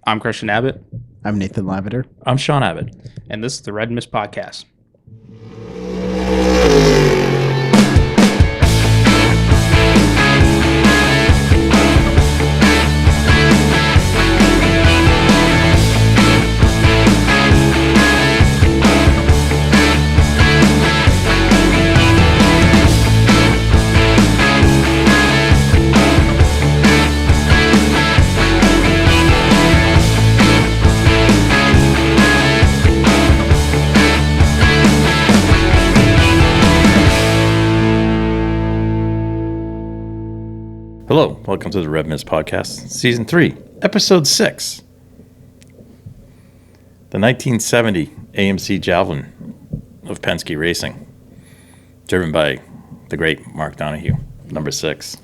I'm Christian Abbott. I'm Nathan Lavender. I'm Sean Abbott. And this is the Red Mist Podcast. Hello, welcome to the Red Mist Podcast, Season 3, Episode 6. The 1970 AMC Javelin of Penske Racing, driven by the great Mark Donohue, number 6.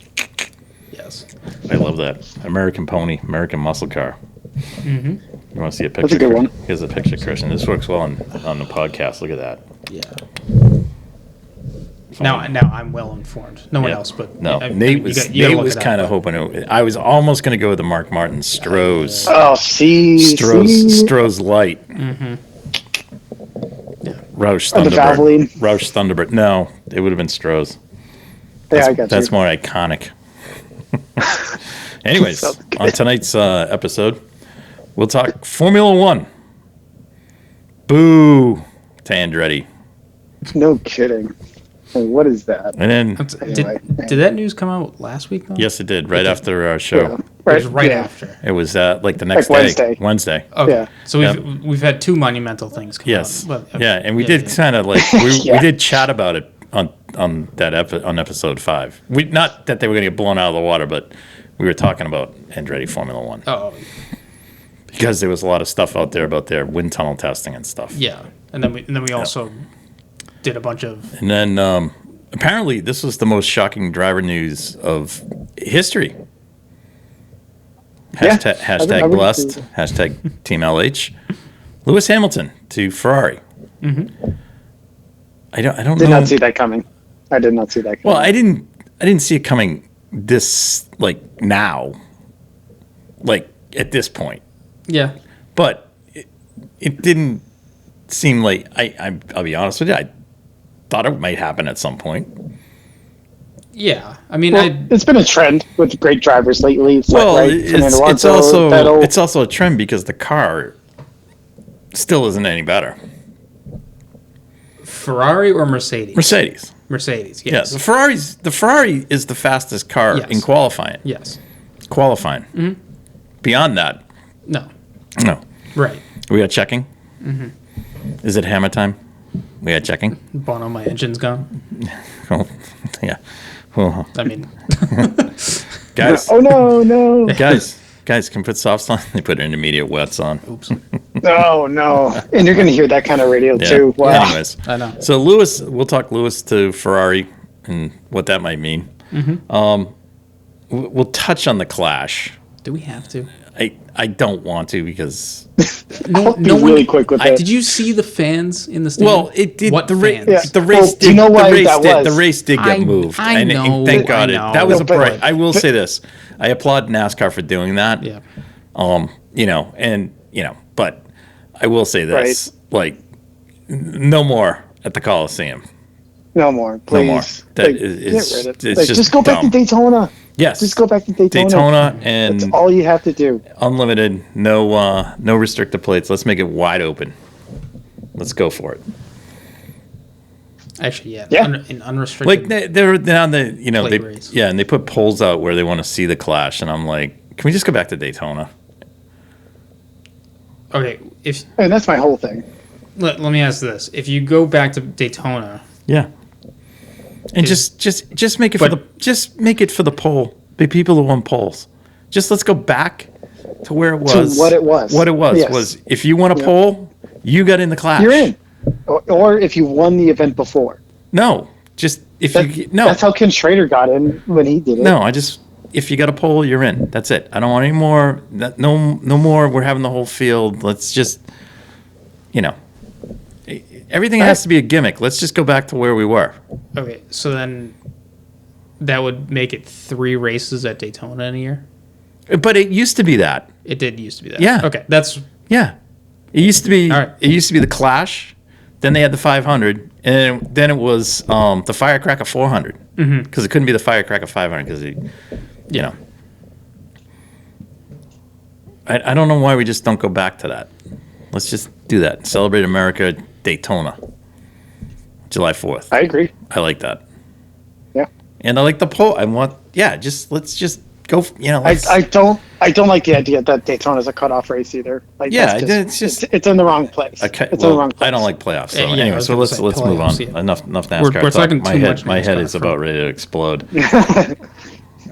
Yes. I love that. American pony, American muscle car. Mm-hmm. You want to see a picture? That's a good one. Here's a picture, Christian. This works well on the podcast. Look at that. Yeah. Now I'm well informed. No one Yeah. else, but No, I Nate mean, was you gotta Nate look was it up, kind of but- hoping. I was almost going to go with the Mark Martin Stroh's. Oh, see. Stroh's Light. Mm-hmm. Yeah. Roush Oh, the Valvoline. Thunderbird. Roush Thunderbird. No, it would have been Stroh's. Yeah, I got That's you. more iconic. Anyways, on tonight's episode, we'll talk Formula One. Boo to Andretti. No kidding. Hey, what is that? And then, Anyway. Did that news come out last week, though? yes, it did, right after our show. Yeah. It was right yeah. after. It was like the next Like day. Wednesday. Okay. Yeah. So we've had two monumental things come Yes. out. But, Yeah, and we yeah, did yeah. kind of like we Yeah. did chat about it on on episode 5. We not that they were going to get blown out of the water, but we were talking about Andretti Formula One Oh, because there was a lot of stuff out there about their wind tunnel testing and stuff. yeah. And then we also did a bunch of... And then apparently this was the most shocking driver news of history. Yeah. Hashtag I would blessed. agree. Hashtag Team LH. Lewis Hamilton to Ferrari. Mm-hmm. I don't Did know. not see that coming. I did not see that coming. Well, I didn't see it coming this now, at this point. Yeah. But it didn't seem like I'll be honest with you. I thought it might happen at some point. Yeah. I mean, Well, it's been a trend with great drivers lately. It's Well, right? it's Alonso, also Vettel. a trend because the car still isn't any better. Ferrari or Mercedes? Mercedes. Mercedes, Yeah, yes. the Ferrari is the fastest car Yes. in qualifying. Yes. Qualifying. Mm-hmm. Beyond that, No. no. Right. We got checking. Mm-hmm. Is it hammer time? We got checking. Bono, my engine's gone. Oh, yeah. Well, I mean, guys, Oh, no. guys, can put softs on. They put intermediate wets on. oops. Oh, no. And you're going to hear that kind of radio, Yeah. too. Wow. Anyways, I know. so we'll talk Lewis to Ferrari and what that might mean. Mm-hmm. We'll touch on the clash. Do we have to? I don't want to because I'll be really quick with it. Did you see the fans in the stadium? well, it did. What the fans? Yeah. the race Well, did. do you know why the race that did. was? The race did get moved. I and know, thank God I know. that was No, a but- bright. I will say this. I applaud NASCAR for doing that. Yeah. But I will say this: no more at the Coliseum. No more, please. No more. That Like, is- get rid of it's it. Like, just just go back to dumb. Daytona. Yes, Just go back to Daytona. Daytona and That's all you have to do. unlimited. No restricted plates. Let's make it wide open. Let's go for it. Actually, yeah. Yeah. An unrestricted. Like they're on the Plate race. and they put polls out where they want to see the clash, and I'm like, can we just go back to Daytona? Okay, And that's my whole thing. let me ask this: if you go back to Daytona, Yeah. And just make it for the poll. The people who won polls. Just let's go back to where it was. what it was. What it was Yes. was if you won a poll, you got in the clash. You're in. Or if you won the event before. No, just if you no. That's how Ken Schrader got in when he did it. No, if you got a poll, you're in. That's it. I don't want any more. No more. We're having the whole field. Let's just, everything has to be a gimmick. Let's just go back to where we were. okay, so then that would make it 3 races at Daytona in a year. But it used to be that. It did used to be that. Yeah. Okay, that's Yeah. It used to be. All right. It used to be the Clash. Then they had the 500, and then it was the Firecracker 400 because it couldn't be the Firecracker 500 because I don't know why we just don't go back to that. Let's just do that. Celebrate America Daytona, July 4th. I agree. I like that. Yeah. And I like the poll. Let's just go. I don't like the idea that Daytona is a cutoff race either. Like, Yeah, that's it's it's in the wrong place. Okay, It's in the wrong place. I don't like playoffs. So Yeah, I anyway, was so gonna let's say move on. playoffs, yeah. Enough NASCAR We're talk. talking too much My head NASCAR is about ready to explode. My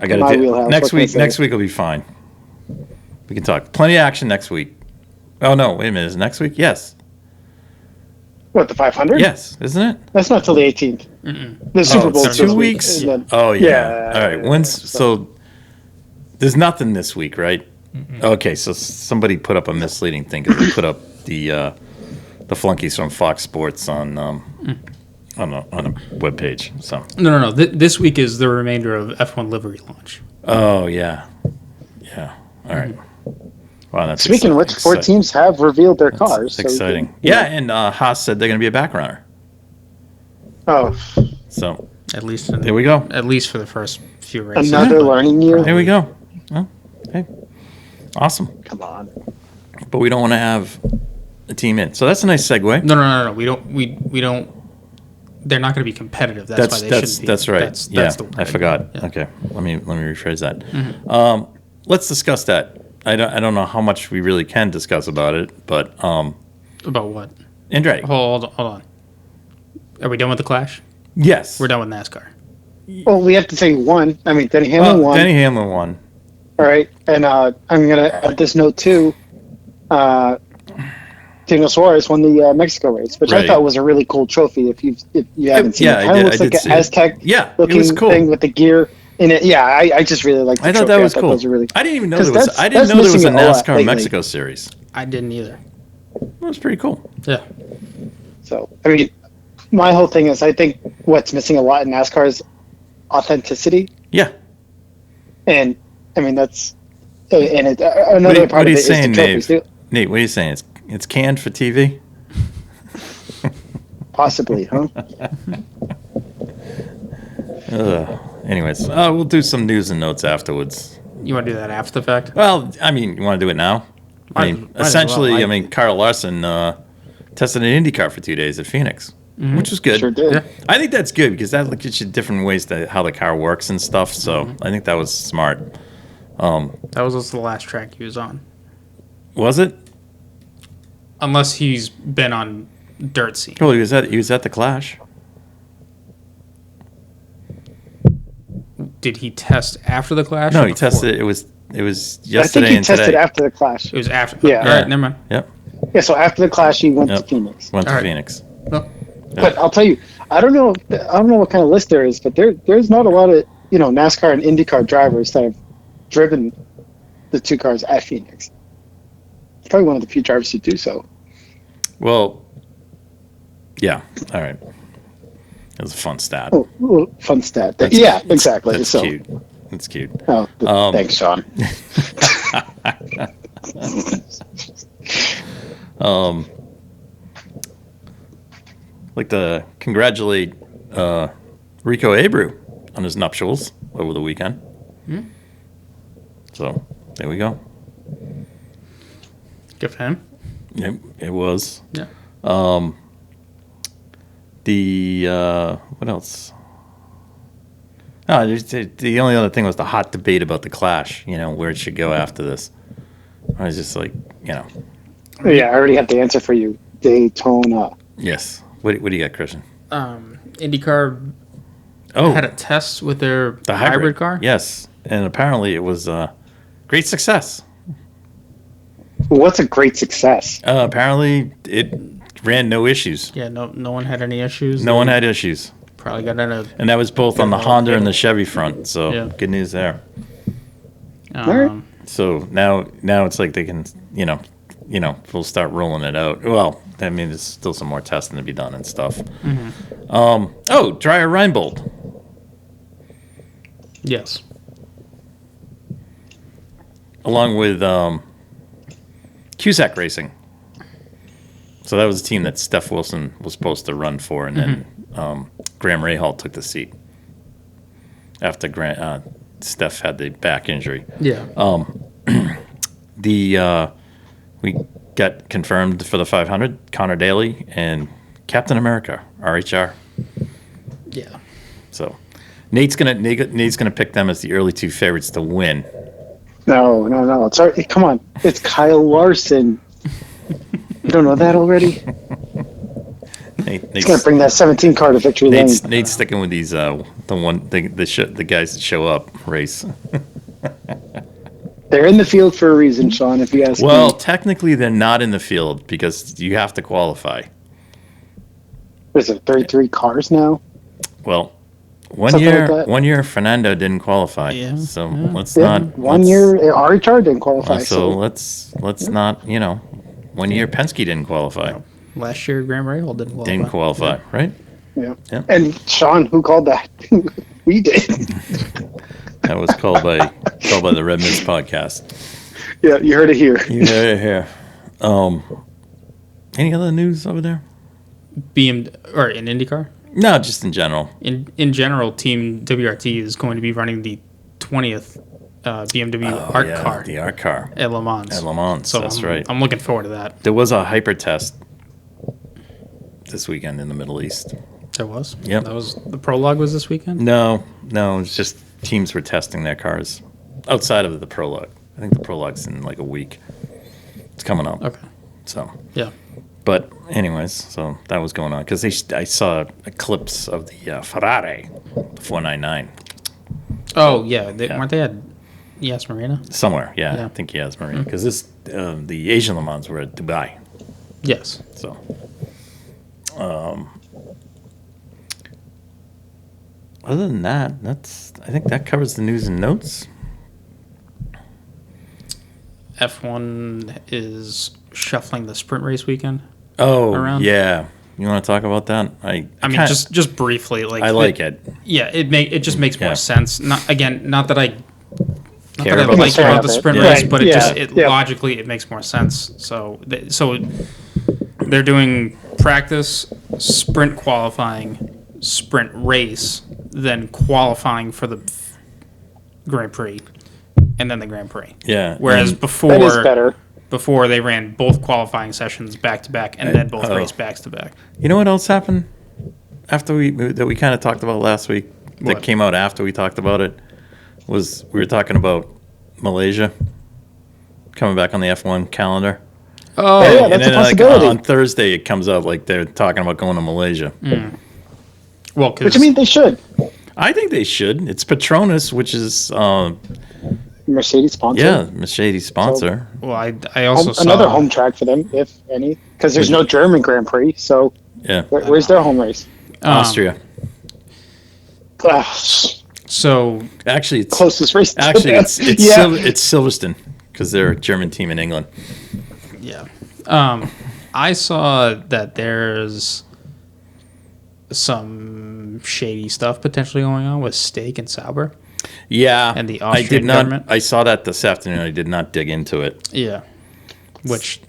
I got to do wheelhouse, next what can I week. say? Next week will be fine. We can talk. Plenty of action next week. Oh no! Wait a minute. Is it next week? Yes. What, the 500? Yes, isn't it? That's not till the 18th. The Super Bowl it's is 2 this week, weeks. and then- Oh yeah. Yeah. All right. When's so? There's nothing this week, right? Okay. So somebody put up a misleading thing because they put up the flunkies from Fox Sports on a webpage. So. no. This week is the remainder of F1 livery launch. Oh yeah. Yeah. All right. Wow, that's Speaking of which, four teams have revealed their cars. That's so we exciting. can- Yeah, and Haas said they're going to be a back runner. Oh, So At least there we go. At least for the first few races. another learning year. There we go. Well, hey, awesome. Come on. But we don't want to have a team in. So that's a nice segue. No. We don't. They're not going to be competitive. That's why they shouldn't be. That's right. That's yeah, the word. I forgot. Yeah. Okay, let me rephrase that. Let's discuss that. I don't know how much we really can discuss about it, but About what? Andretti. Hold on. Are we done with the Clash? Yes, We're done with NASCAR. Well, we have to say one. I mean, Denny Hamlin won. Denny Hamlin won. All right. And I'm going to add this note too. Daniel Suarez won the Mexico race, which Right. I thought was a really cool trophy. If you haven't seen Yeah, it, I kind did- of looks I like did an see it. Aztec Yeah, it looking was cool. thing with the gear in it. Yeah, I just really liked the I thought trophy. that was cool. Those were really I didn't even know 'Cause there was. that's- I didn't that's know there was a missing a lot NASCAR lately. Mexico series. I didn't either. That was pretty cool. Yeah. So, I mean, my whole thing is I think what's missing a lot in NASCAR is authenticity. Yeah. And, I mean, that's and another part what are of you it is saying, the trophies. Nate? Nate, what are you saying? It's canned for TV? Possibly, huh? Anyways, we'll do some news and notes afterwards. You want to do that after the fact? Well, I mean, you want to do it now? I mean, Might as essentially, well. I mean, Kyle Larson tested an IndyCar for 2 days at Phoenix, which was good. Sure did. Yeah. I think that's good because that gets you different ways to how the car works and stuff. So I think that was smart. That was also the last track he was on. Was it? Unless he's been on dirt scene. Well, he was at the Clash. Did he test after the Clash? No, or he before? tested. It was I think yesterday he and tested today. after the Clash. It was after. Yeah. All right, never mind. Yep. Yeah, so after the Clash, he went Yep. to Phoenix. Went to All right. Phoenix. No. But I'll tell you, I don't know what kind of list there is, but there's not a lot of NASCAR and IndyCar drivers that have driven the two cars at Phoenix. Probably one of the few drivers who do so. Well, yeah. All right. It was a fun stat. Oh, little fun stat. Yeah, exactly. That's so, cute. That's cute. Oh, thanks, Sean. Like to congratulate Rico Abreu on his nuptials over the weekend. So there we go. Good for him. It was. Yeah. What else? No, the only other thing was the hot debate about the Clash. Where it should go after this. I was just like, Yeah, I already have the answer for you. Daytona. yes. What do you got, Christian? IndyCar Oh, had a test with their the hybrid car. Yes, and apparently it was great success. What's a great success? Apparently it ran no issues. Yeah. No one had any issues. No one had issues, Probably got in a. and that was both on the Honda and the Chevy front. So Yeah. good news there. Um, So now it's like they can, we'll start rolling it out. Well, I mean, there's still some more testing to be done and stuff. Dreyer Reinbold. Yes. Along with Cusack Racing. So that was a team that Steph Wilson was supposed to run for, and then Graham Rahal took the seat after Steph had the back injury. Yeah. We got confirmed for the 500, Connor Daly and Captain America, RHR. Yeah. So Nate's gonna pick them as the early two favorites to win. No. Come on. It's Kyle Larson. You don't know that already? He's going to bring that 17 car to victory lane. Nate's sticking with these the guys that show up race. They're in the field for a reason, Sean, if you ask me. Well, technically they're not in the field because you have to qualify. What is it, 33 cars now? Well, Something like that. one year Fernando didn't qualify. Yeah. So Yeah. let's Yeah, not. one let's- year, RHR didn't qualify. So let's not. 1 year Penske didn't qualify. Last year, Graham Rahal didn't qualify. Didn't qualify, right? Yeah. Yeah. And Sean, who called that? We did. That was called by the Red Mist podcast. Yeah, you heard it here. Yeah. Any other news over there? Or in IndyCar? No, just in general. In general, Team WRT is going to be running the 20th BMW Art Car The art car at Le Mans. at Le Mans. So that's I'm, right. I'm looking forward to that. There was a hyper test this weekend in the Middle East. There was. Yep. That was the prologue was this weekend. No, it's just teams were testing their cars outside of the prologue. I think the prologue's in like a week. It's coming up. Okay. So, Yeah. but anyways, so that was going on because I saw a clips of the Ferrari, the 499 Oh yeah. Yeah. Weren't they at Yas Marina? somewhere. Yeah, Yeah. I think he has Marine because the Asian Le Mans were at Dubai. Yes. So, other than that, I think that covers the news and notes. F1 is shuffling the sprint race weekend. Oh, Around? yeah. You want to talk about that? I mean, just briefly. Like I like it. Yeah, it just makes Yeah. more sense. Not that I Care like about the sprint. about the sprint Yeah. race, but Yeah. logically it makes more sense. So they're doing practice, sprint qualifying, sprint race, then qualifying for the Grand Prix, and then the Grand Prix. Yeah. Whereas and- That is better. before they ran both qualifying sessions back to back and then both race backs to back. you know what else happened after we kind of talked about last week that What? came out after we talked about it was we were talking about Malaysia coming back on the F1 calendar. Oh, Yeah, And that's a then possibility. on Thursday it comes out like they're talking about going to Malaysia. well, Which because I mean, they should. I think they should. It's Petronas, which is Mercedes sponsor. yeah, Mercedes sponsor. well, I also saw Another home track for them, if any, because there's no German Grand Prix. So Yeah, where's their home race? Austria. So Actually, it's Closest race. to actually them. it's yeah. it's Silverstone because they're a German team in England. yeah, I saw that there's some shady stuff potentially going on with Steak and Sauber. Yeah, And the I did Austrian not. government? I saw that this afternoon. I did not dig into it. Yeah, which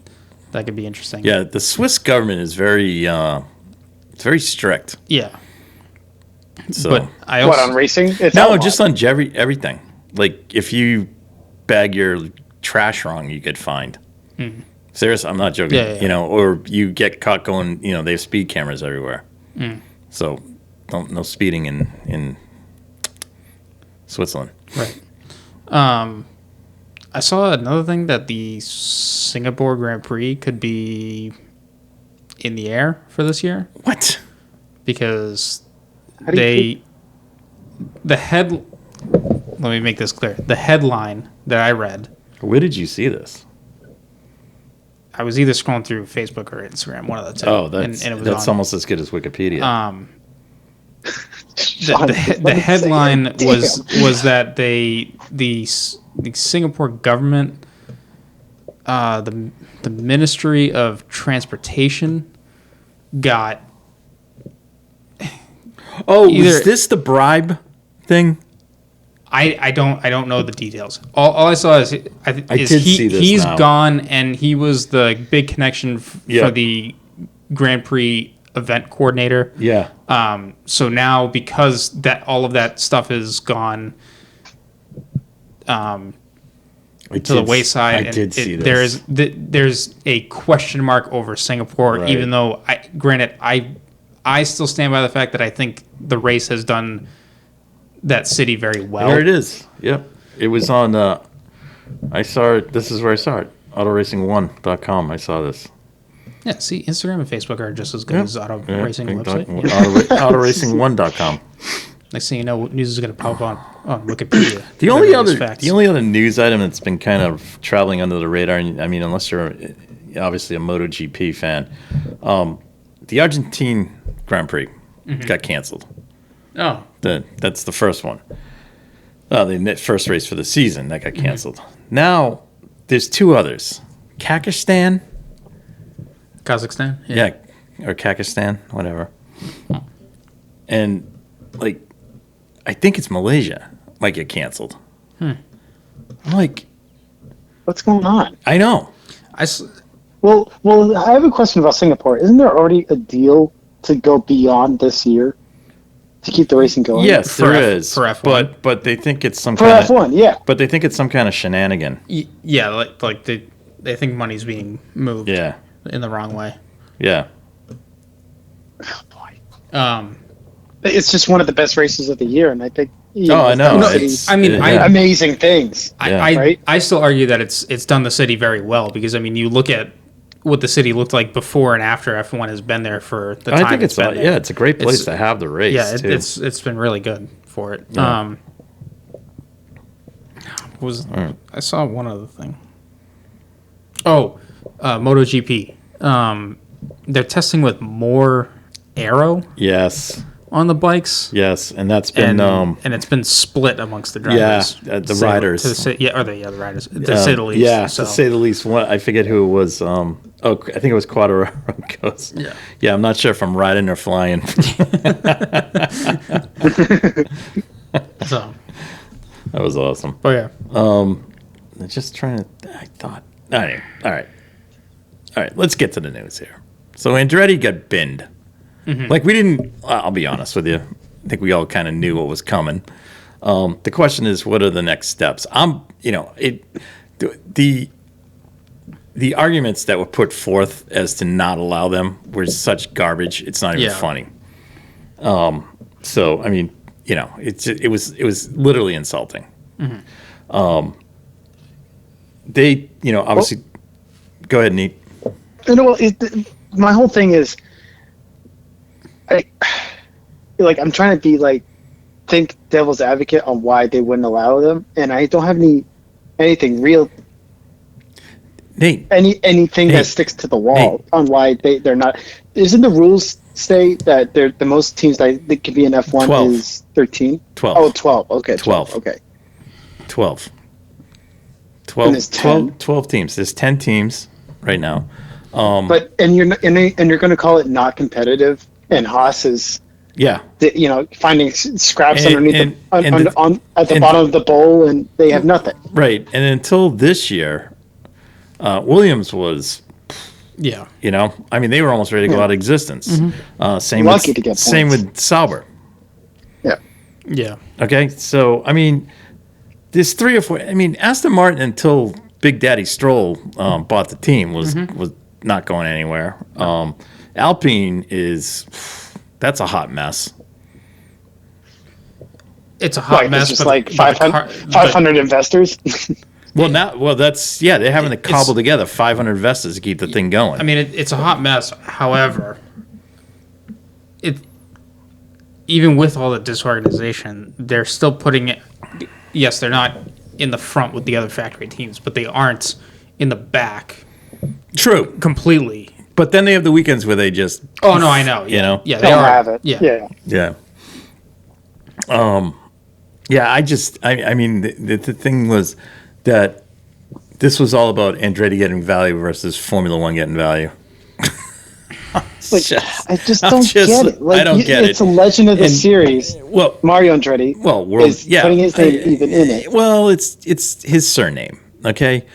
that could be interesting. Yeah, the Swiss government is very, it's very strict. yeah. So But I also What on racing? It's no, outlawed. just on everything. Like if you bag your trash wrong, you get fined. Serious, I'm not joking. Yeah, yeah. You know, or you get caught going. You know, they have speed cameras everywhere. So no speeding in Switzerland. right. I saw another thing that the Singapore Grand Prix could be in the air for this year What? because How do you let me make this clear. The headline that I read, Where did you see this? I was either scrolling through Facebook or Instagram, one of the two. Oh, that's and it was that's on. almost as good as Wikipedia. The headline was that the Singapore government, the Ministry of Transportation, got oh, either- is this the bribe thing? I don't know the details. All I saw is he's now. gone, and he was the big connection for the Grand Prix event coordinator. Yeah. So now, because all of that stuff is gone to the wayside, I did see this. There's a question mark over Singapore. Right. Even though, I still stand by the fact that I think the race has done that city very well. There it is. Yep. It was on. I saw it. This is where I saw it. Autoracing1.com. I saw this. Yeah, see, Instagram and Facebook are just as good as auto racing website. Autoracing1.com. Next thing you know, news is going to pop up on Wikipedia. The only other news item that's been kind of traveling under the radar, I mean, unless you're obviously a MotoGP fan, the Argentine Grand Prix got canceled. Oh. That's the first one. The first race for the season that got canceled. Now there's two others, Kazakhstan, Yeah. or Kakistan, whatever. And I think it's Malaysia might get canceled. I'm like, What's going on? I know. Well, I have a question about Singapore. Isn't there already a deal to go beyond this year to keep the racing going? Yes, there is. For F1. But they think it's some For kind F1, yeah. But they think it's some kind of shenanigan. Yeah, like they think money's being moved in the wrong way. Yeah. Oh, boy. It's just one of the best races of the year, and I think. I know. Amazing things. I still argue that it's done the city very well, because I mean, you look at what the city looked like before and after F1 has been there for the time. I think it's a great place to have the race. Yeah, too. it's been really good for it. Yeah. I saw one other thing. Oh, MotoGP. They're testing with more aero. Yes. On the bikes. Yes, and that's been and it's been split amongst the drivers. Yeah, the riders. The riders. To say the least. Yeah, to say the least. One, I forget who it was. I think it was Quadraro goes. Yeah. Yeah, I'm not sure if I'm riding or flying. So. That was awesome. Oh yeah. Just trying to. I thought. Anyway, all right. Let's get to the news here. So Andretti got binned. Like we didn't. I'll be honest with you. I think we all kind of knew what was coming. The question is, what are the next steps? The arguments that were put forth as to not allow them were such garbage. It's not even funny. So I mean, it was literally insulting. They, obviously. Go ahead, Neat. My whole thing is. I'm trying to be think devil's advocate on why they wouldn't allow them, and I don't have anything real, Nate, anything that sticks to the wall on why they're not. Isn't the rules say that they're the most teams that they can be in F1 12. is 13? 12. Oh, 12. Okay, 12. Okay. 12. And there's 10. 12 teams. There's 10 teams right now. But you're going to call it not competitive. And Haas is, finding scraps underneath at the bottom of the bowl, and they have nothing. Right, and until this year, Williams was, I mean, they were almost ready to go out of existence. Same with Sauber. Yeah. Okay, so I mean, there's 3 or 4. I mean, Aston Martin until Big Daddy Stroll bought the team was not going anywhere. Alpine that's a hot mess. It's a hot mess. It's just 500 investors. They're having to cobble together 500 investors to keep the thing going. I mean, it's a hot mess. However, even with all the disorganization, they're still putting it. Yes, they're not in the front with the other factory teams, but they aren't in the back. True, completely. But then they have the weekends where they just. Oh no, I know. Yeah, they don't have it. Yeah. I mean, the thing was that this was all about Andretti getting value versus Formula One getting value. Like, I just don't get it. Like, I don't get it's it. a legend of the And- series. Well, Mario Andretti world, is putting his name even in it. Well, it's his surname, okay?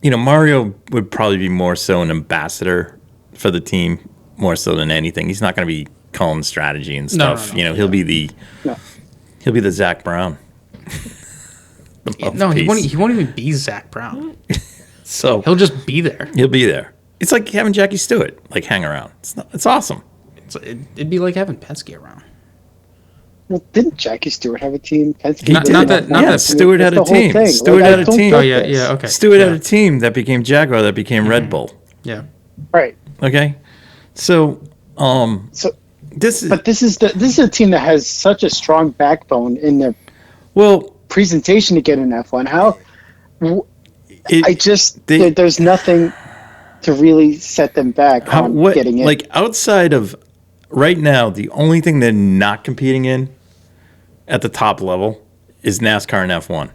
Mario would probably be more so an ambassador for the team, more so than anything. He's not going to be calling strategy and stuff. No, He'll be the Zach Brown. No, he won't even be Zach Brown. So He'll just be there. he'll be there. It's like having Jackie Stewart hang around. It's awesome. It'd be like having Penske around. Well, didn't Jackie Stewart have a team? Penske Not did. that Stewart had a That's the whole team. thing. Stewart Like, had I a don't team. get Oh yeah, this. yeah, okay. Stewart had Yeah. a team that became Jaguar, that became Red Bull. Yeah. Right. Okay, so So, this is but this is a team that has such a strong backbone in their well. presentation to get an F1. They- there's nothing to really set them back on getting in. Like outside of right now, the only thing they're not competing in at the top level is NASCAR and F1.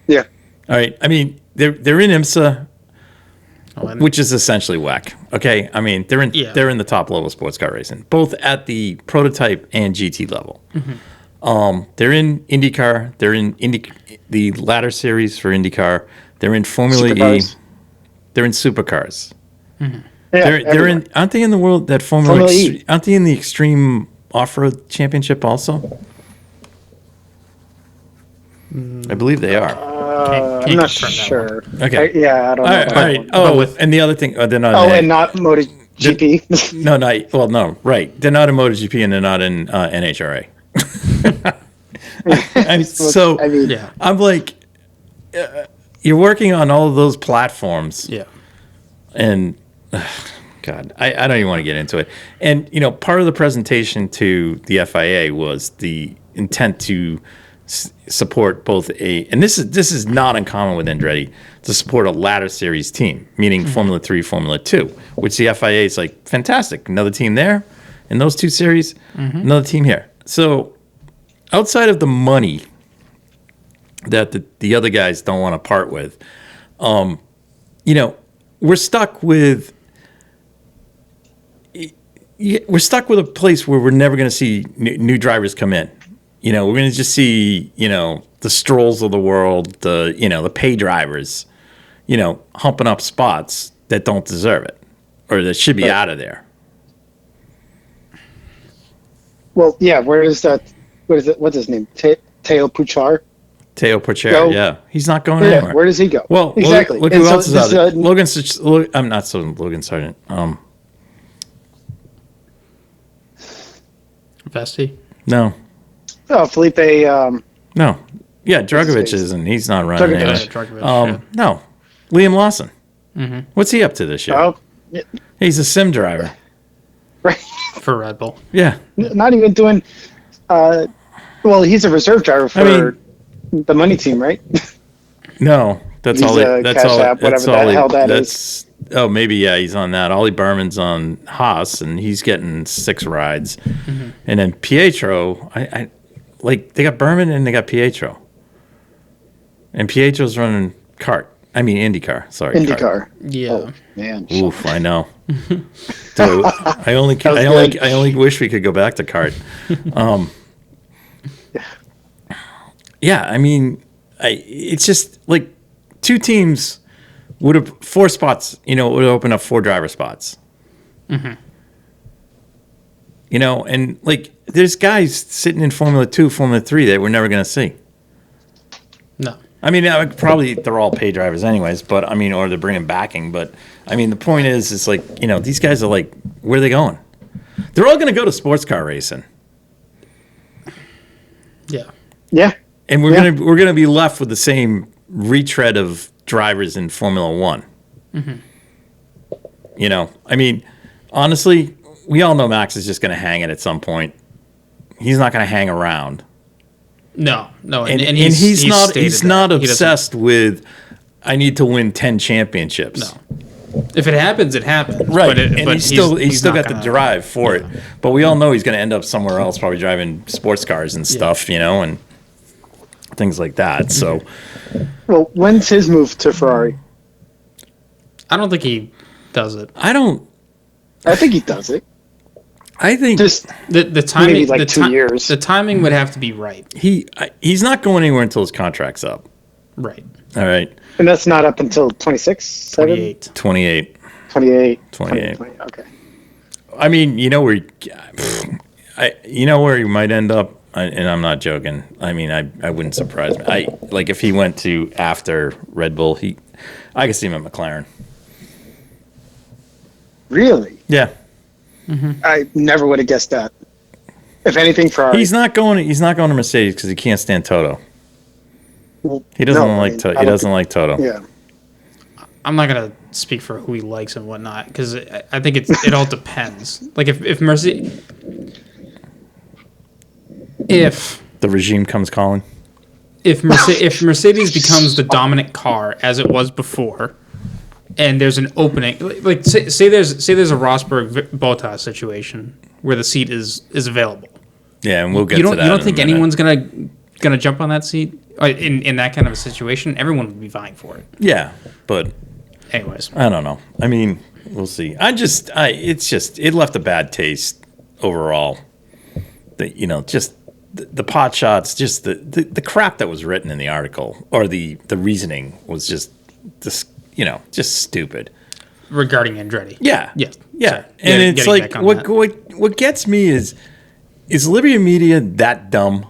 Yeah. All right. I mean, they're in IMSA, and- which is essentially WEC. Okay. I mean, they're in the top level of sports car racing, both at the prototype and GT level. They're in IndyCar. They're in the ladder series for IndyCar. They're in Formula E. Supercars. They're in supercars. Yeah, They're everywhere. in. Aren't they in the world that Formula E. Aren't they in the Extreme Off-Road Championship also? I believe they are. Can't I'm not confirm that sure. Okay. I don't know. All right. about All that right. one. Oh, and the other thing, they're not. Oh, in and not MotoGP. no. Right. They're not in MotoGP and they're not in NHRA. So I mean, Yeah. I'm like, you're working on all of those platforms. Yeah. And God, I don't even want to get into it. And part of the presentation to the FIA was the intent to support both and this is not uncommon with Andretti, to support a ladder series team, meaning Formula 3, Formula 2, which the FIA is like, fantastic, another team there in those two series, another team here. So outside of the money that the other guys don't want to part with, we're stuck with a place where we're never going to see new drivers come in. We're going to just see, the Strolls of the world, the pay drivers, humping up spots that don't deserve it or that should be out of there. well, yeah. Where is that? What is it? What's his name? Teo Puchar. Teo Porcher, Go. yeah. He's not going Yeah, anywhere. where does he go? Well, exactly. Look And who so else is this out there. I'm not so Logan Sargent. Vesti. No. Oh, Felipe. No. Yeah, Dragovich face? isn't. He's not running Dragovich. anywhere. Dragovich, No. Liam Lawson. What's he up to this year? Oh, yeah, He's a sim driver. right. For Red Bull. Yeah. Not even doing. Well, he's a reserve driver for the money team, right? No. That's all. Visa, That's Cash all. App, That's whatever all. the hell that that's. Oh, maybe he's on that. Ollie Berman's on Haas, and he's getting 6 rides, and then Pietro. I they got Berman and they got Pietro, and Pietro's running IndyCar. Sorry, IndyCar. Yeah. Oh man. Oof, I know. Dude, I only wish we could go back to kart. Yeah, I mean, it's just like 2 teams would have 4 spots. Would open up 4 driver spots. And there's guys sitting in Formula 2, Formula 3 that we're never going to see. No. I mean, probably they're all pay drivers anyways, but I mean, or they're bringing backing. But I mean, the point is, it's like, these guys are like, where are they going? They're all going to go to sports car racing, Yeah. Yeah. and we're gonna be left with the same retread of drivers in Formula 1. I mean, honestly, we all know Max is just going to hang it at some point. He's not going to hang around. No. And he's not stated not that. He doesn't- obsessed with, I need to win 10 championships. No. If it happens, it happens. Right, But and he's still not got the gonna- drive for it. But we all know he's going to end up somewhere else, probably driving sports cars and stuff, and things like that. So Well, when's his move to Ferrari? I don't think he does it. I don't I think he does it. I think Just The timing, maybe like 2 years. The timing would have to be right. he's not going anywhere until his contract's up. Right. All right. And that's not up until 26? 28. 28. 28. 28. 20, okay. I mean, you know where you might end up, and I'm not joking. I mean, I wouldn't surprise me. Like if he went to after Red Bull, I could see him at McLaren. Really? Yeah. I never would have guessed that. If anything, Ferrari. He's not going to Mercedes because he can't stand Toto. He doesn't He doesn't like Toto. Yeah. I'm not gonna speak for who he likes and whatnot because I think it all depends. Like if Mercedes, if the regime comes calling. If Mercedes becomes the dominant car as it was before, and there's an opening, like say there's a Rosberg Bottas situation where the seat is available. Yeah, and we'll get to that. You don't think anyone's gonna jump on that seat in that kind of a situation? Everyone would be vying for it. Yeah, but anyways, I don't know. I mean, we'll see. It left a bad taste overall. Just the pot shots, just the crap that was written in the article or the reasoning was just just stupid regarding Andretti. Yeah. Sorry. And it's like what gets me is Liberty Media that dumb?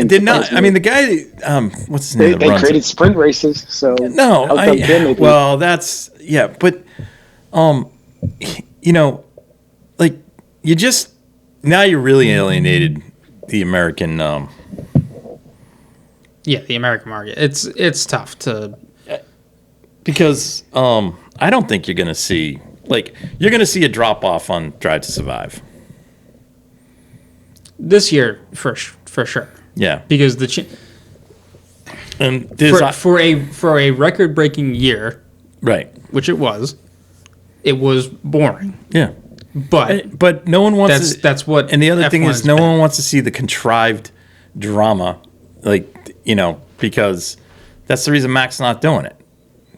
And did not. I mean, the guy. What's his name? They created sprint races, so no. That's but like you just now you're really alienated the American. The American market. It's tough to because I don't think you're gonna see a drop off on Drive to Survive this year for sure. Yeah, because and for a record breaking year, right? Which it was boring. Yeah, but no one wants. That's what. And the other thing is, no one wants to see the contrived drama, because that's the reason Mac's not doing it.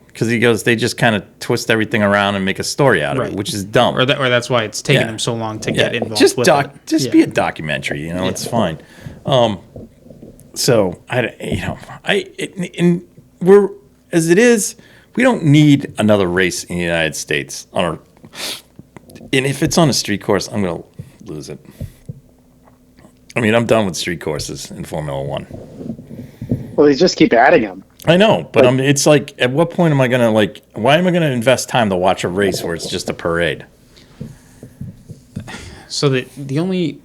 Because he goes, they just kind of twist everything around and make a story out of it, which is dumb. Or that's why it's taken him so long to get involved. Just be a documentary, it's fine. So we're as it is. We don't need another race in the United States and if it's on a street course, I'm gonna lose it. I mean, I'm done with street courses in Formula One. Well, they just keep adding them. I know, but it's like, at what point am I gonna why am I gonna invest time to watch a race where it's just a parade? So the only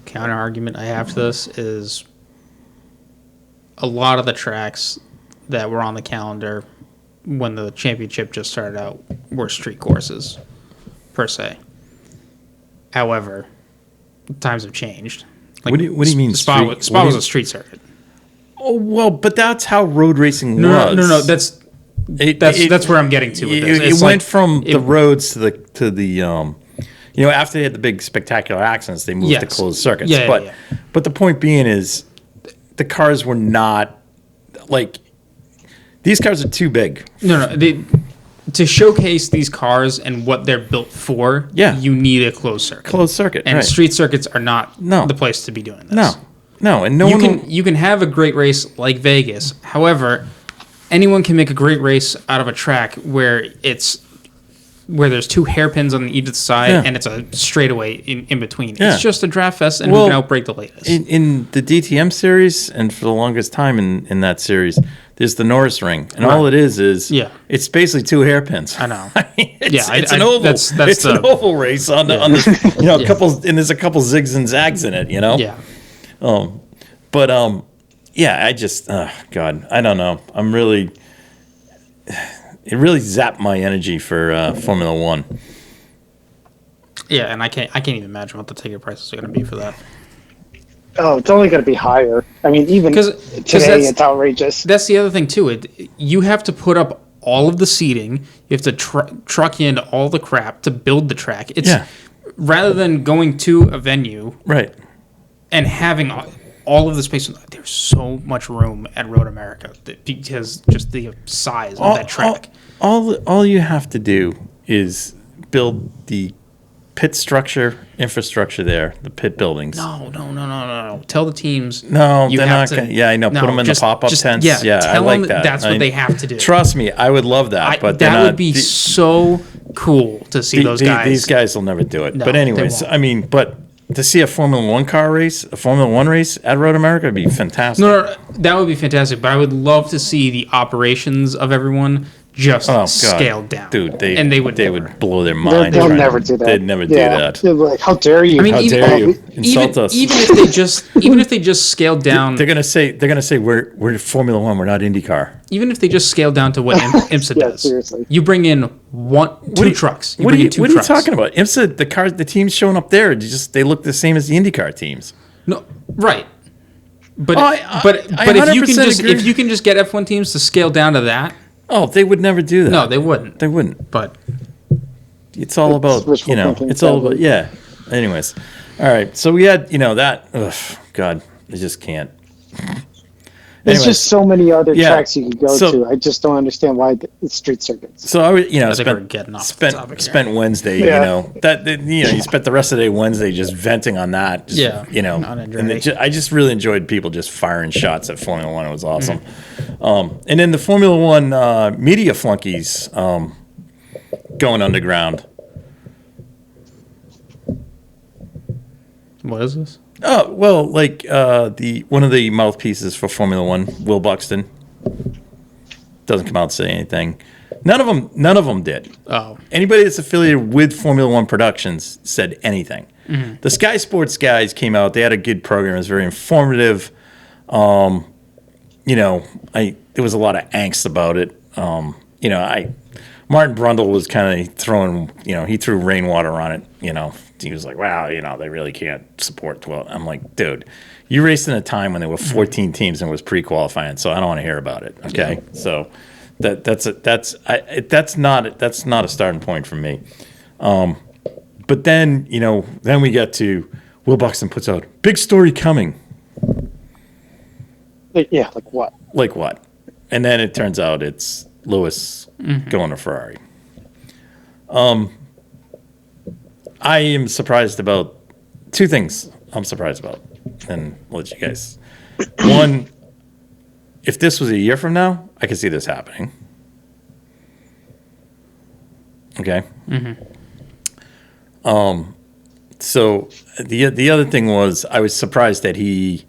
counter argument I have to this is a lot of the tracks that were on the calendar when the championship just started out were street courses, per se. However, times have changed. What do you mean? Spa was a street circuit. Oh well, but that's how road racing was. No. That's where I'm getting to. With this. It went from the roads to the after they had the big spectacular accidents, they moved to closed circuits. But the point being is, the cars were not these cars are too big. No. To showcase these cars and what they're built for, you need a closed circuit. And street circuits are not the place to be doing this. No, and you can have a great race like Vegas. However, anyone can make a great race out of a track where there's two hairpins on either side and it's a straightaway in between. It's just a draft fest and who can outbreak the latest. In the DTM series, and for the longest time in that series, there's the Norris ring, and all it is it's basically two hairpins. I know. It's an oval. It's an oval race on the a couple, and there's a couple zigs and zags in it. Yeah. I just God, I don't know. It really zapped my energy for Formula One. Yeah, and I can't even imagine what the ticket prices are going to be for that. Oh, it's only going to be higher. I mean, even today, it's outrageous. That's the other thing too. You have to put up all of the seating. You have to truck in all the crap to build the track. Rather than going to a venue, right, and having all of the space. There's so much room at Road America because just the size of that track. All you have to do is build the pit structure, infrastructure there, the pit buildings. No. Tell the teams. No, you they're have not. to, Put them in the pop-up tents. Yeah, I tell like them that. that's what they have to do. Trust me, I would love that. But that would be so cool to see those guys. These guys will never do it. No, but anyways, they won't. I mean, but to see a Formula One car race, a Formula One race at Road America would be fantastic. No, that would be fantastic. But I would love to see the operations of everyone just scaled down, dude. They would blow their mind. They'll never do that. They'd never do that. They're like, how dare you? I mean, How dare you insult us? Even if they just scaled down, they're gonna say we're Formula One. We're not IndyCar. even if they just scaled down to what IMSA does. Seriously. You bring in two trucks. What are you talking about? IMSA, the teams showing up there, they look the same as the IndyCar teams. No, right. But I but if you can 100% agree. just get F1 teams to scale down to that, They would never do that. no, they wouldn't. They wouldn't. But It's all about, wishful thinking, it's all sadly. about, Anyways. All right. So we had, that, God, I just can't. There's Anyways, just so many other yeah, tracks you could go to. I just don't understand why it's street circuits. So I was, I think we're getting off the topic here. spent Wednesday, Yeah. you spent the rest of the day Wednesday just venting on that. Just, Yeah, and on Andretti. I just really enjoyed people just firing shots at Formula One. It was awesome. And then the Formula One media flunkies going underground. what is this? Oh well, like the one of the mouthpieces for Formula One, Will Buxton, doesn't come out and say anything. None of them did. Oh, Anybody that's affiliated with Formula One Productions said anything. The Sky Sports guys came out. They had a good program. It was very informative. There was a lot of angst about it. Martin Brundle was kind of throwing, he threw rainwater on it. He was like, wow, they really can't support 12. I'm like, dude, you raced in a time when there were 14 teams and it was pre-qualifying, so I don't want to hear about it. Okay, so that's not a starting point for me. But then we get to Will Buxton puts out big story coming. Like what? Like what? And then it turns out it's Lewis going to Ferrari. I am surprised about two things. I'm surprised about, and I'll let you guys. One, if this was a year from now, I could see this happening. Okay. So the other thing was I was surprised that he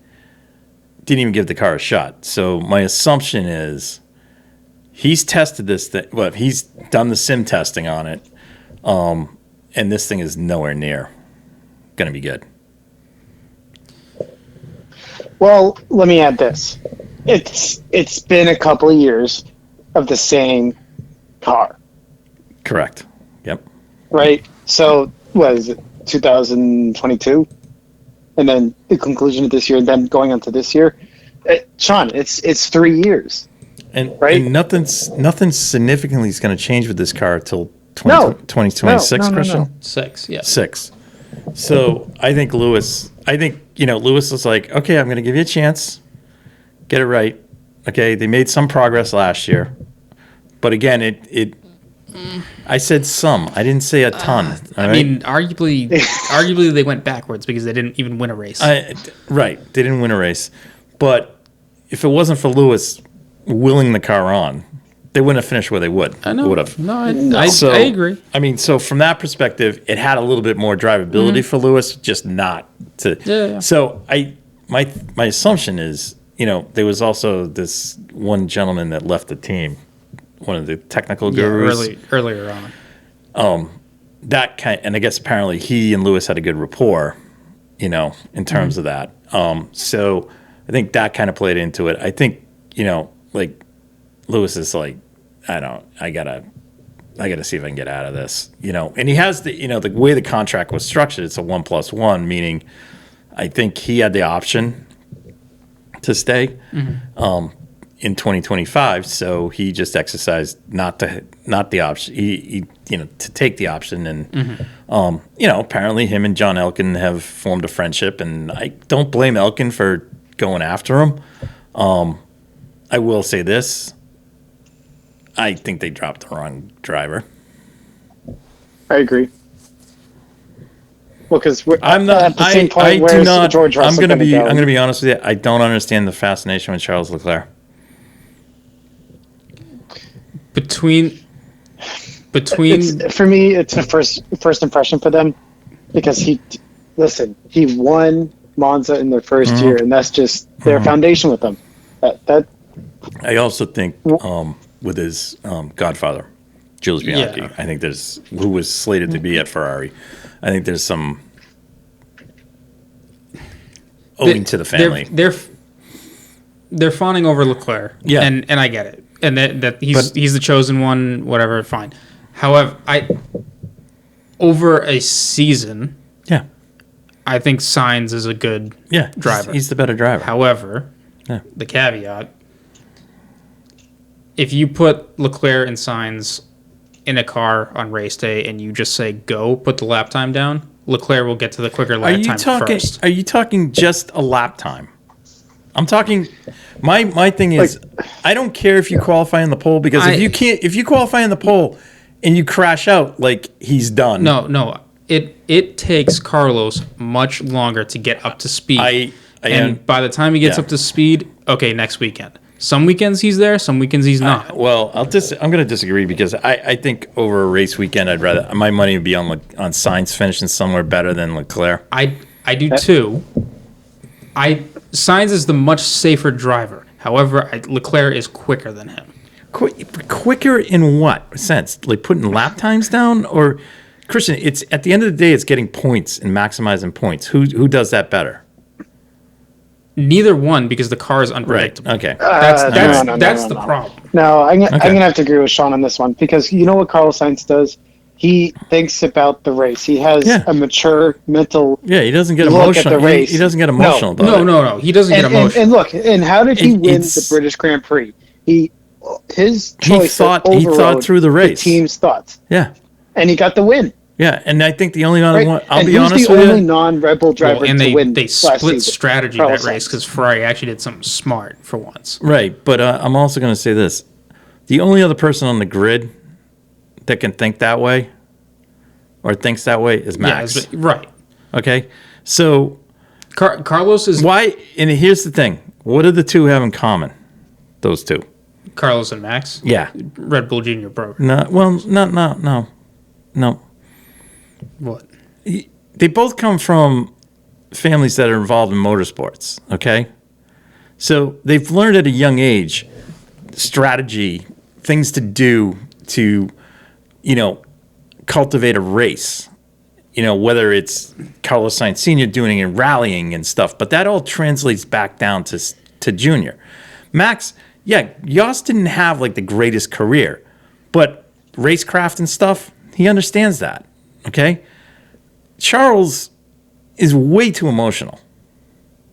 didn't even give the car a shot. So my assumption is he's tested this thing. Well, he's done the sim testing on it, and this thing is nowhere near going to be good. Well, let me add this. It's been a couple of years of the same car, Correct. Yep. right? So what is it, 2022? And then the conclusion of this year, and then going on to this year. Sean, it's 3 years. And, Right? and nothing significantly is going to change with this car until No. 2026, No. Christian? 6, yeah. 6. So I think Lewis was like, okay, I'm going to give you a chance. Get it right. Okay, they made some progress last year. But again, I said some. I didn't say a ton. I mean, arguably they went backwards because they didn't even win a race. Right. They didn't win a race. But if it wasn't for Lewis willing the car on, they wouldn't have finished where they would. I know. Would have. No, I agree. I mean, so from that perspective, it had a little bit more drivability for Lewis, just not to. Yeah. So my assumption is, there was also this one gentleman that left the team, one of the technical gurus. Earlier on. And I guess apparently he and Lewis had a good rapport, in terms of that. So I think that kind of played into it. I think, like Lewis is like, I gotta see if I can get out of this, and he has the way the contract was structured, it's a 1+1, meaning I think he had the option to stay, in 2025. So he just exercised not the option, he to take the option. And, apparently him and John Elkin have formed a friendship, and I don't blame Elkin for going after him. I will say this. I think they dropped the wrong driver. I agree. Well, because I'm not. at the I, same point, I do where's not. George I'm Russell gonna gonna be. go? I'm gonna be honest with you. I don't understand the fascination with Charles Leclerc. Between For me, it's a first impression for them because he won Monza in their first year, and that's just their foundation with them. That I also think with his godfather, Jules Bianchi. Yeah. I think there's who was slated to be at Ferrari. I think there's some owing to the family. They're fawning over Leclerc. Yeah. and I get it, and that he's the chosen one. Whatever, fine. However, over a season, Yeah, I think Sainz is a good yeah, driver. He's the better driver. However, Yeah. the caveat: if you put Leclerc and Sainz in a car on race day and you just say go, put the lap time down, Leclerc will get to the quicker lap time first. Are you talking just a lap time? I'm talking. My thing is, I don't care if you qualify in the pole because if you qualify in the pole and you crash out, like he's done. No. It takes Carlos much longer to get up to speed. And by the time he gets up to speed, okay, next weekend. Some weekends he's there, some weekends he's not. I'm going to disagree because I think over a race weekend, I'd rather my money would be on Sainz finishing somewhere better than Leclerc. I do too. Sainz is the much safer driver. However, Leclerc is quicker than him. Quicker in what sense? Like putting lap times down, or Christian? It's at the end of the day, it's getting points and maximizing points. Who does that better? Neither one, because the car is unpredictable. Right. Okay. That's the problem. No, I'm gonna have to agree with Sean on this one because you know what Carlos Sainz does? He thinks about the race. He has a mature mental. Yeah, he doesn't get look emotional. At the race. He doesn't get emotional. No. He doesn't get emotional. And look, and how did he win the British Grand Prix? His choice. He thought through the race. The team's thoughts. Yeah. And he got the win. Yeah, and I think the only other one. I'll and be honest with you. Who's the only non-Red Bull driver to win? They split strategy Carlos that race because Ferrari actually did something smart for once. Right, but I'm also going to say this: the only other person on the grid that can think that way or thinks that way is Max. Yeah, right. Okay, so Carlos is why? And here's the thing: what do the two have in common? Those two, Carlos and Max. Yeah, Red Bull Junior broke. No. What? They both come from families that are involved in motorsports, okay? So they've learned at a young age strategy, things to do to, cultivate a race. Whether it's Carlos Sainz Sr. doing it in rallying and stuff, but that all translates back down to Junior. Max, Yost didn't have like the greatest career, but racecraft and stuff, he understands that. Okay, Charles is way too emotional.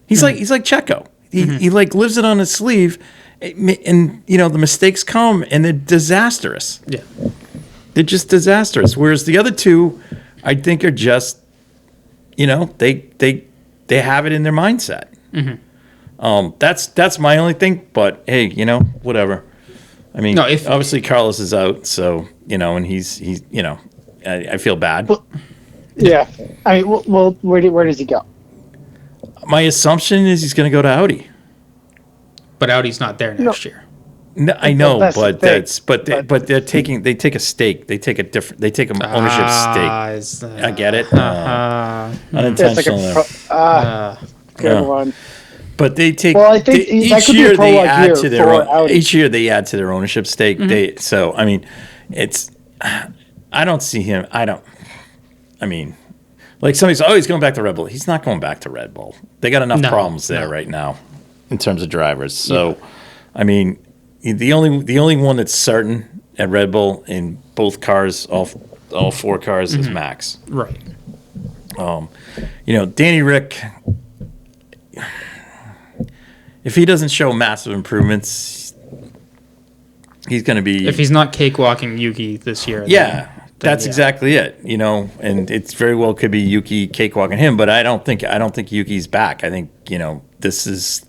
He's like Checo. He like lives it on his sleeve, and the mistakes come and they're disastrous. Yeah, they're just disastrous. Whereas the other two, I think, are just they have it in their mindset. That's my only thing. But hey, whatever. I mean, obviously Carlos is out, so and he's I feel bad. Well, yeah. I mean, well, where does he go? My assumption is he's going to go to Audi. But Audi's not there next year. No, I know, but they take a stake. They take an ownership stake. I get it. Unintentional. Good one. But they take. Well, I think each year they add to their ownership stake. It's. I don't see him. Like somebody says, he's going back to Red Bull. He's not going back to Red Bull. They got enough problems there right now in terms of drivers. So, the only one that's certain at Red Bull in both cars, all four cars, is Max. Right. Danny Rick, if he doesn't show massive improvements, he's going to be. If he's not cakewalking Yuki this year, That's exactly it, and it's very well could be Yuki cakewalking him, but I don't think Yuki's back. I think, this is,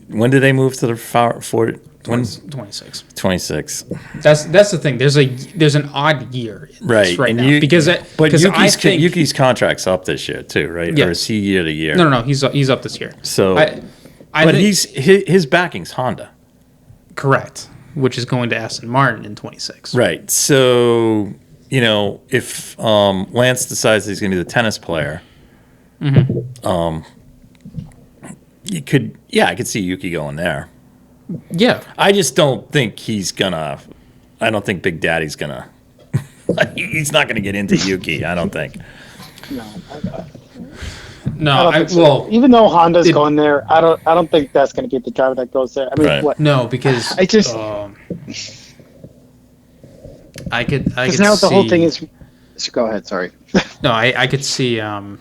when did they move to the Ford? 26. 26. That's the thing. There's an odd year in this right now because Yuki's contract's up this year too, right? Yes. Or is he year to year? No, he's up this year. So, but his backing's Honda, correct, which is going to Aston Martin in 26. right? So, if Lance decides he's going to be the tennis player, I could see Yuki going there. Yeah, I just don't think I don't think Big Daddy's gonna. He's not gonna get into Yuki. I don't think. No. Even though Honda's going there, I don't think that's going to be the driver that goes there. I mean, Right. what? No, because I just I could because now the whole thing is. Go ahead. Sorry. No, I could see one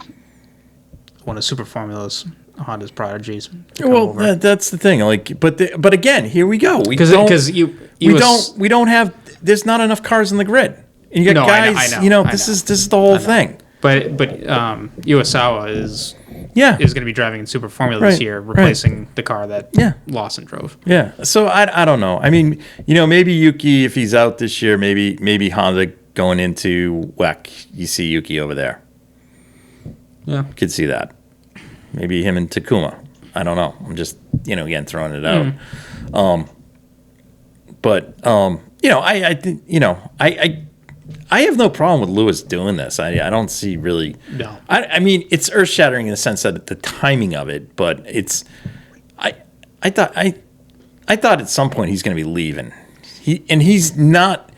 of Super Formula's Honda's prodigies. Well, that's the thing. But again, here we go. We don't have. There's not enough cars in the grid. And you got guys. I know. This is the whole thing. But Iwasawa is going to be driving in Super Formula this year, replacing the car that Lawson drove. Yeah. So I don't know. I mean, maybe Yuki, if he's out this year, maybe Honda going into WEC, you see Yuki over there. Yeah. Could see that. Maybe him and Takuma. I don't know. I'm just, again, throwing it out. I think, I have no problem with Lewis doing this. I don't see really. No. I mean, it's earth shattering in the sense that the timing of it, but it's. I thought at some point he's going to be leaving. He's not.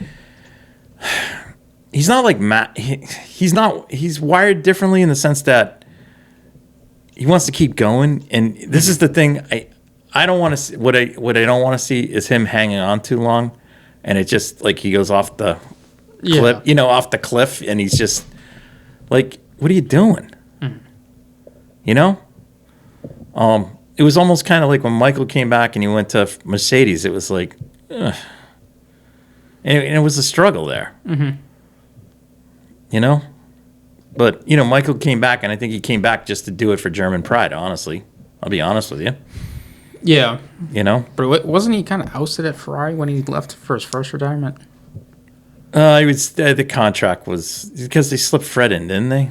He's not like Matt. He's wired differently in the sense that he wants to keep going, and this is the thing. I don't want to see what I don't want to see is him hanging on too long, and it just like he goes off the cliff, off the cliff, and he's just like, "What are you doing?" It was almost kind of like when Michael came back and he went to Mercedes. It was like, ugh. And it was a struggle there. But, Michael came back, and I think he came back just to do it for German pride, honestly. I'll be honest with you. Yeah. But wasn't he kind of ousted at Ferrari when he left for his first retirement? He was. The contract was because they slipped Fred in, didn't they?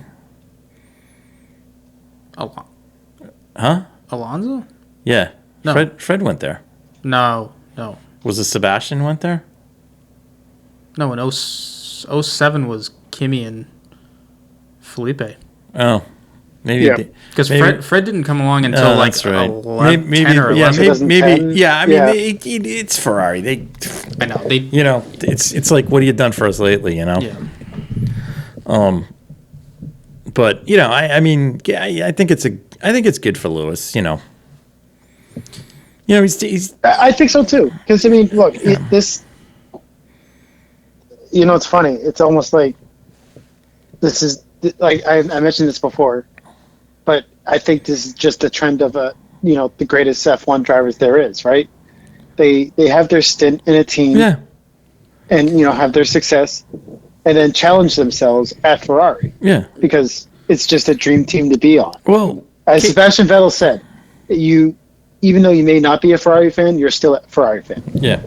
Alonso? Yeah. No. Fred went there. No. Was it Sebastian went there? No, in 07 was Kimi and Felipe. Oh, maybe because Fred didn't come along until 11, maybe 10 or 11. maybe I mean it's Ferrari. I know they. It's like, what have you done for us lately? Yeah. But I think it's good for Lewis. He's. I think so too. Because look, this. It's funny. It's almost like this is like I mentioned this before, but I think this is just a trend of the greatest F1 drivers there is, right? They have their stint in a team, and have their success, and then challenge themselves at Ferrari, because it's just a dream team to be on. Well, as Sebastian Vettel said, even though you may not be a Ferrari fan, you're still a Ferrari fan. Yeah.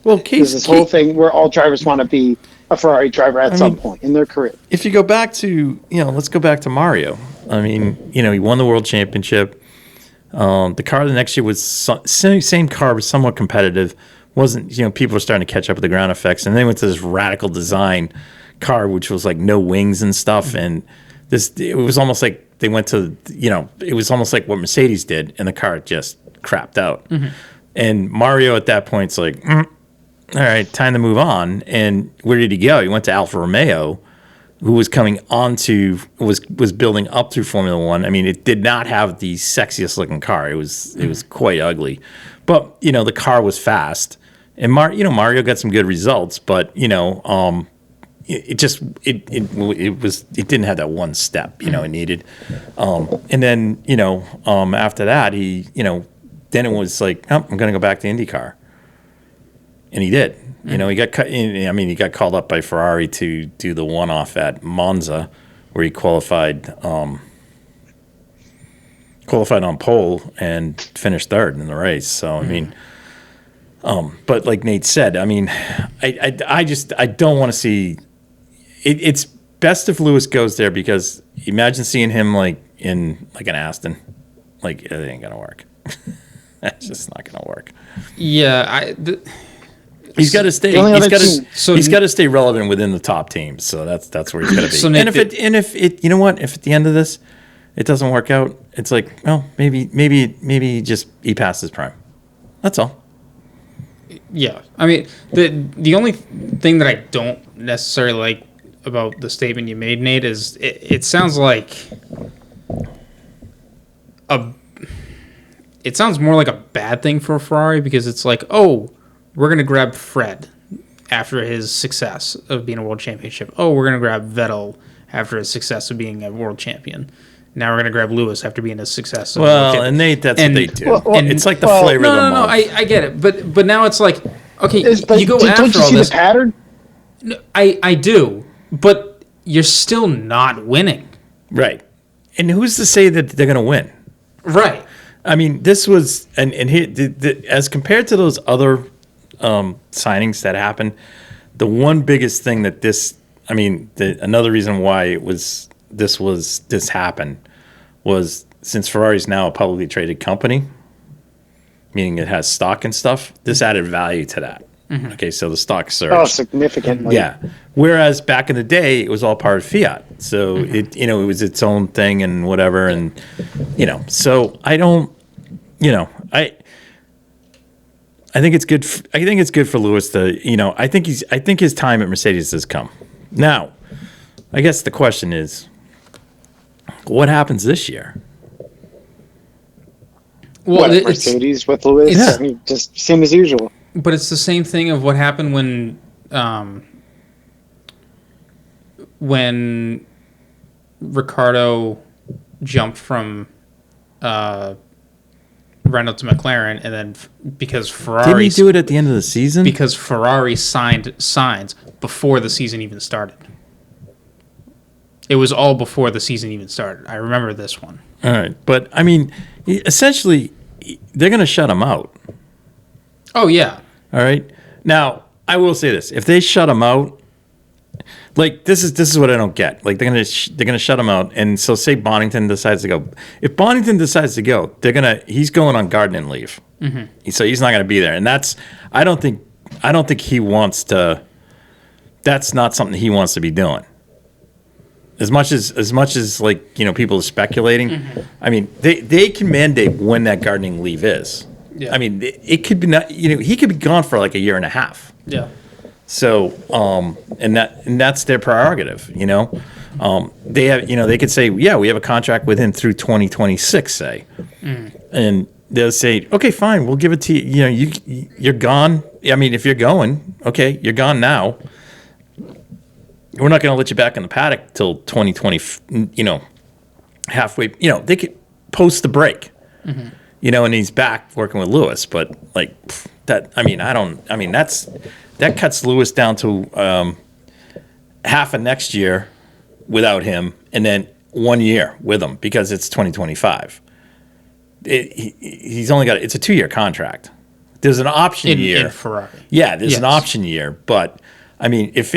Well, there's this whole thing where all drivers want to be a Ferrari driver at some point in their career. If you go back to, let's go back to Mario. I mean, he won the world championship. The car the next year was same car, was somewhat competitive. Wasn't, people were starting to catch up with the ground effects, and they went to this radical design car, which was like no wings and stuff. And it was almost like they went to, it was almost like what Mercedes did, and the car just crapped out. And Mario at that point's like, all right, time to move on. And where did he go? He went to Alfa Romeo, who was coming onto was building up through Formula One. I mean, it did not have the sexiest looking car. It was quite ugly, but the car was fast, and Mario got some good results, but it didn't have that one step it needed, and then after that then it was like, oh, I'm going to go back to IndyCar. And he did. You know, he got he got called up by Ferrari to do the one-off at Monza, where he qualified on pole and finished third in the race. So I mean, but like Nate said, I mean, I don't want to see. It's best if Lewis goes there, because imagine seeing him like in like an Aston, like it ain't gonna work. That's just not gonna work. Yeah, He's got to stay. He's got to stay relevant within the top teams. So that's where he's got to be. So Nick, and if it, you know what? If at the end of this, it doesn't work out, it's like, well, maybe he passed his prime. That's all. Yeah, I mean, the only thing that I don't necessarily like about the statement you made, Nate, is it sounds like it sounds more like a bad thing for Ferrari, because it's like, oh, we're going to grab Fred after his success of being a world championship. Oh, we're going to grab Vettel after his success of being a world champion. Now we're going to grab Lewis after being a success of a world champion. And Nate, that's what they do. It's like the flavor no, of the no, month. I get it. But now it's like, okay, But you go don't after you all see this. the pattern? No, I do, but you're still not winning. Right. And who's to say that they're going to win? Right. I mean, this was, and here, as compared to those other signings that happened, the one biggest thing that another reason why this happened was, since Ferrari's now a publicly traded company, meaning it has stock and stuff, this added value to that. Mm-hmm. Okay, so the stock surged. Oh, significantly. Yeah. Whereas back in the day, it was all part of fiat. So it was its own thing and whatever. And, so I don't, I think it's good. I think it's good for Lewis to, I think his time at Mercedes has come. Now, I guess the question is, what happens this year? Well, Mercedes with Lewis, Yeah. I mean, just same as usual. But it's the same thing of what happened when Ricciardo jumped from Renault to McLaren, and then because Ferrari Didn't he do it at the end of the season? Because Ferrari signs before the season even started. It was all before the season even started. I remember this one. All right, but I mean, essentially, they're going to shut him out. Oh yeah. All right. Now, I will say this: if they shut him out, like this is what I don't get. Like they're gonna shut him out, and so say Bonington decides to go. If Bonington decides to go, he's going on gardening leave. Mm-hmm. So he's not gonna be there, and I don't think he wants to. That's not something he wants to be doing. As much as like people are speculating, I mean they can mandate when that gardening leave is. Yeah. I mean, it could be not. He could be gone for like a year and a half. Yeah. So, and that's their prerogative. They have. They could say, yeah, we have a contract with him through 2026, say, and they'll say, okay, fine, we'll give it to you. You're gone. I mean, if you're going, okay, you're gone now. We're not going to let you back in the paddock till 2020. Halfway. They could post the break. Mm-hmm. And he's back working with Lewis, but like that. I mean, that cuts Lewis down to half of next year without him, and then 1 year with him because it's 2025. He's only got it's a 2-year contract. There's an option year in Ferrari. Yeah, there's an option year, but I mean, if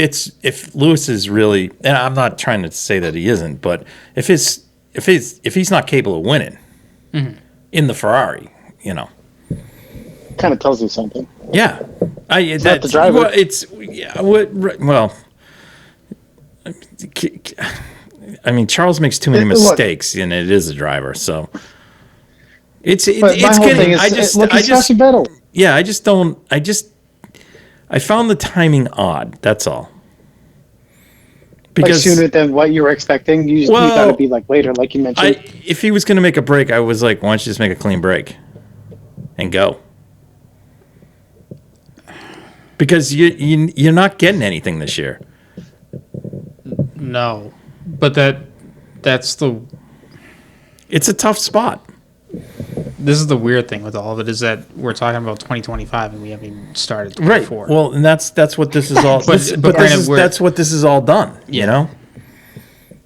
Lewis is really, and I'm not trying to say that he isn't, but if he's not capable of winning. Mm-hmm. In the Ferrari, kind of tells you something. Yeah, It's not the driver. Well, I mean, Charles makes too many mistakes, and it is a driver. So it's getting. Vettel. Yeah, I found the timing odd. That's all. Because sooner than what you were expecting, you thought it'd be like later, like you mentioned. If he was going to make a break, I was like, why don't you just make a clean break and go? Because you're not getting anything this year. No, but that's the. It's a tough spot. this is the weird thing with all of it is that we're talking about 2025 and we haven't even started Right. 24. Well, and that's what this is all. That's what this is all done. Yeah. You know.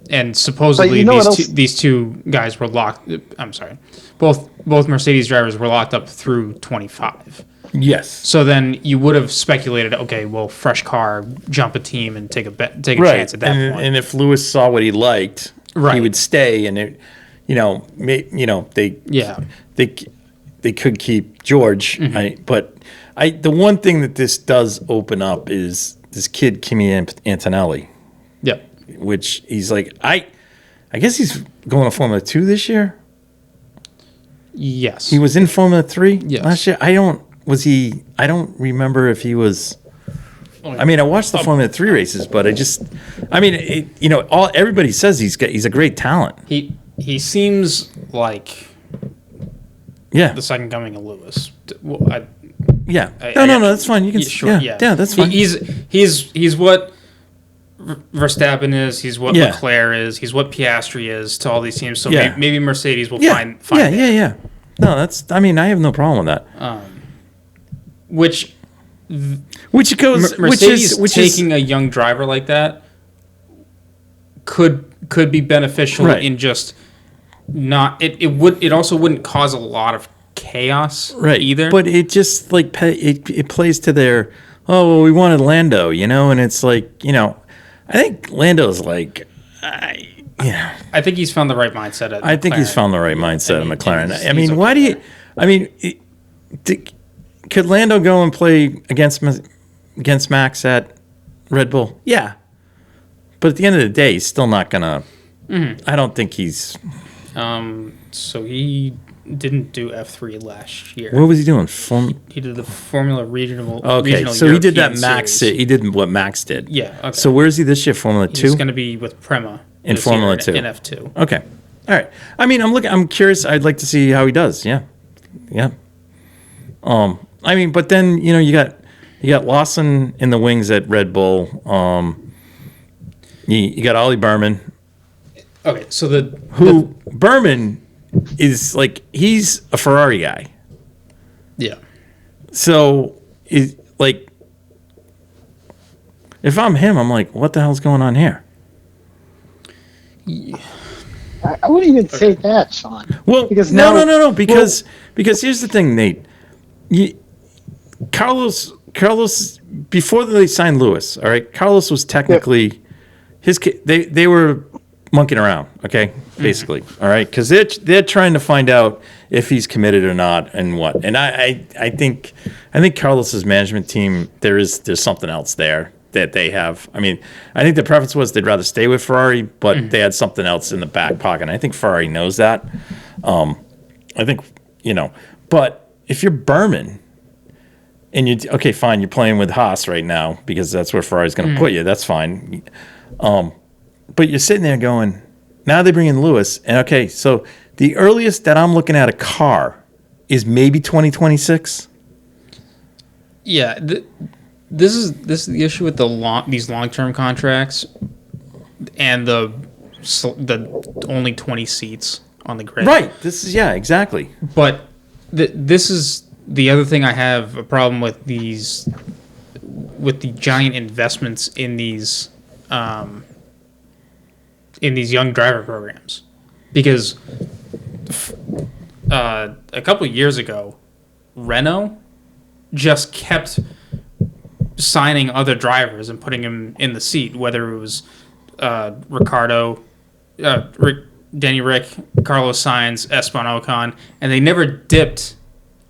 And supposedly But you know what else? these two guys were locked. I'm sorry, both Mercedes drivers were locked up through 25. Yes. So then you would have speculated, okay, well, fresh car, jump a team and take a Right. chance at that point. And if Lewis saw what he liked, he Right. would stay. And it, they Yeah. they could keep George. But the one thing that this does open up is this kid Kimi Antonelli, Yep. which he's like I guess he's going to Formula 2 this year. Yes. He was in Formula 3 Yes. last year. I don't remember if he was. I mean, I watched the Formula 3 races, but everybody says he's a great talent. He seems like Yeah. the second coming of Lewis. Yeah. No, that's fine. You can. Sure, yeah, that's fine. He's what Verstappen is. He's what Yeah. Leclerc is. He's what Piastri is to all these teams. So Yeah. maybe Mercedes will yeah. find Yeah. No, I have no problem with that. which Mercedes taking a young driver like that could be beneficial Right. in just not it also wouldn't cause a lot of chaos either. But it just like it plays to their we wanted Lando, and it's like I think Lando's like I think he's found the right mindset at I think he's McLaren. found the right mindset at McLaren. he's I mean, okay why do you? there. I mean, could Lando go and play against Max at Red Bull? Yeah, but at the end of the day, he's still not gonna. I don't think he's. So he didn't do F3 last year. What was he doing? He did the Formula Regional. Okay, Regional so he did that European Max. Series. He did what Max did. Yeah. Okay. So where is he this year? Formula 2? He's going to be with Prema In this Formula year 2. in F2. Okay. All right. I mean, I'm curious. I'd like to see how he does. Yeah. I mean, but then you got Lawson in the wings at Red Bull. You got Ollie Berman. Okay, so Berman is like he's a Ferrari guy. Yeah. So is like if I'm him, I'm like, what the hell's going on here? I wouldn't even say that, Sean. Well, because no. Because here's the thing, Nate. Carlos, before they signed Lewis, all right. Carlos was technically they were monkeying around, okay, basically, all right, because they're trying to find out if he's committed or not and what. And I think Carlos's management team there's something else there that they have. I mean, I think the preference was they'd rather stay with Ferrari, but they had something else in the back pocket. And I think Ferrari knows that. I think but if you're Berman. And okay, fine, you're playing with Haas right now because that's where Ferrari's going to put you. That's fine. But you're sitting there going, now they bring in Lewis. And okay, so the earliest that I'm looking at a car is maybe 2026. Yeah, this is the issue with these long-term contracts and the only 20 seats on the grid. Right. This is exactly. But this is the other thing I have a problem with with the giant investments in these young driver programs, because a couple of years ago, Renault just kept signing other drivers and putting them in the seat, whether it was Danny Rick, Carlos Sainz, Esteban Ocon, and they never dipped